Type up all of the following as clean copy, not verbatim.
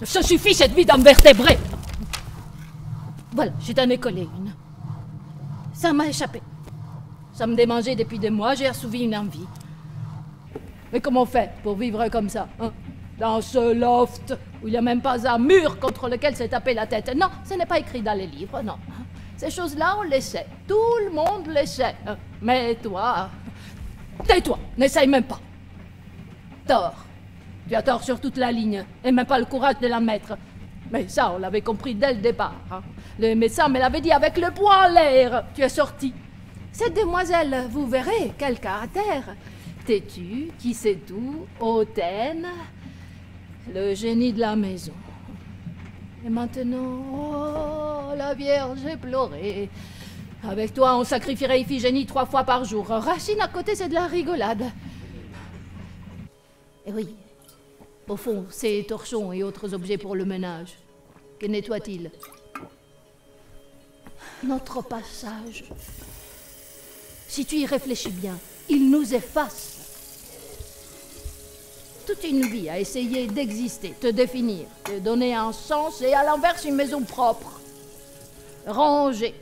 Ça suffit, cette vie d'invertébré. Voilà, j'ai t'en ai collé une. Ça m'a échappé. Ça me démangeait depuis des mois, j'ai assouvi une envie. Mais comment on fait pour vivre comme ça, hein? Dans ce loft où il n'y a même pas un mur contre lequel s'est tapé la tête. Non, ce n'est pas écrit dans les livres, non. Ces choses-là, on les sait. Tout le monde les sait. Mais toi, tais-toi, n'essaye même pas. Tort. Tu as tort sur toute la ligne, et même pas le courage de la mettre. Mais ça, on l'avait compris dès le départ. Hein. Le médecin me l'avait dit avec le poing en l'air. Tu es sorti. Cette demoiselle, vous verrez, quel caractère. Têtue, qui sait tout, hautaine, le génie de la maison. Et maintenant, oh, la Vierge est pleurée. Avec toi, on sacrifierait Iphigénie 3 fois par jour. Racine à côté, c'est de la rigolade. Et oui, au fond, ces torchons et autres objets pour le ménage, que nettoient-ils? Notre passage. Si tu y réfléchis bien, il nous efface. Toute une vie à essayer d'exister, te définir, te donner un sens et à l'inverse une maison propre, rangée,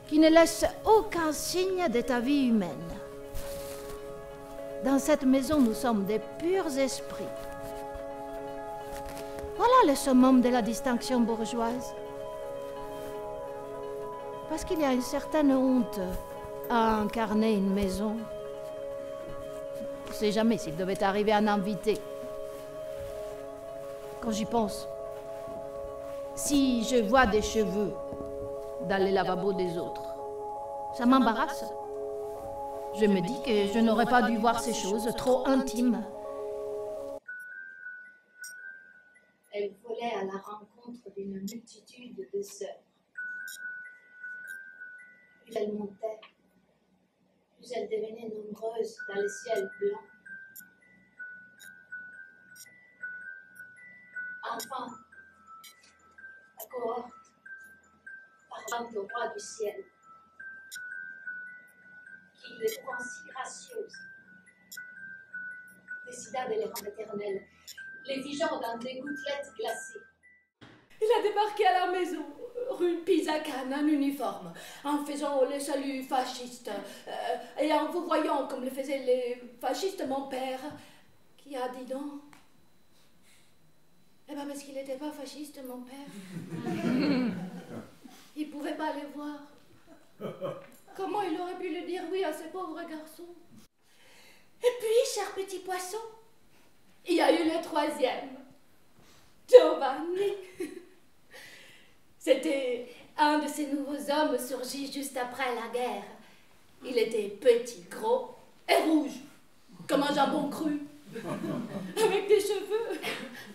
qui ne laisse aucun signe de ta vie humaine. Dans cette maison, nous sommes des purs esprits. Voilà le summum de la distinction bourgeoise. Parce qu'il y a une certaine honte à incarner une maison. On ne sait jamais s'il devait arriver un invité. Quand j'y pense, si je vois des cheveux dans les lavabos des autres, ça m'embarrasse. Je me dis que je n'aurais pas dû voir ces choses trop intimes. Elle volait à la rencontre d'une multitude de sœurs. Plus elle montait, plus elle devenait nombreuse dans le ciel blanc. Enfin, la cohorte, parlant au roi du ciel, qui les trouvant si gracieuses, décida de les rendre éternelles, les figeant dans des gouttelettes glacées. Il a débarqué à la maison, rue Pisacane, en uniforme, en faisant le salut fasciste, et en vous voyant comme le faisaient les fascistes, mon père, qui a dit non. Eh bien, parce qu'il n'était pas fasciste, mon père. Il ne pouvait pas les voir. Comment il aurait pu le dire oui à ces pauvres garçons? Et puis, cher petit poisson, il y a eu le troisième, Giovanni. C'était un de ces nouveaux hommes surgis juste après la guerre. Il était petit, gros et rouge, comme un jambon cru. Avec des cheveux,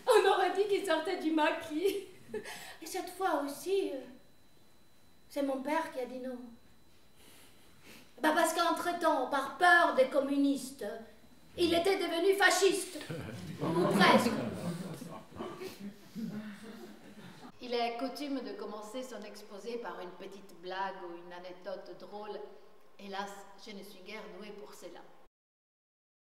on aurait dit qu'il sortait du maquis. Et cette fois aussi, c'est mon père qui a dit non. Bah parce qu'entre-temps, par peur des communistes, il était devenu fasciste. Ou presque. Il est coutume de commencer son exposé par une petite blague ou une anecdote drôle. Hélas, je ne suis guère douée pour cela.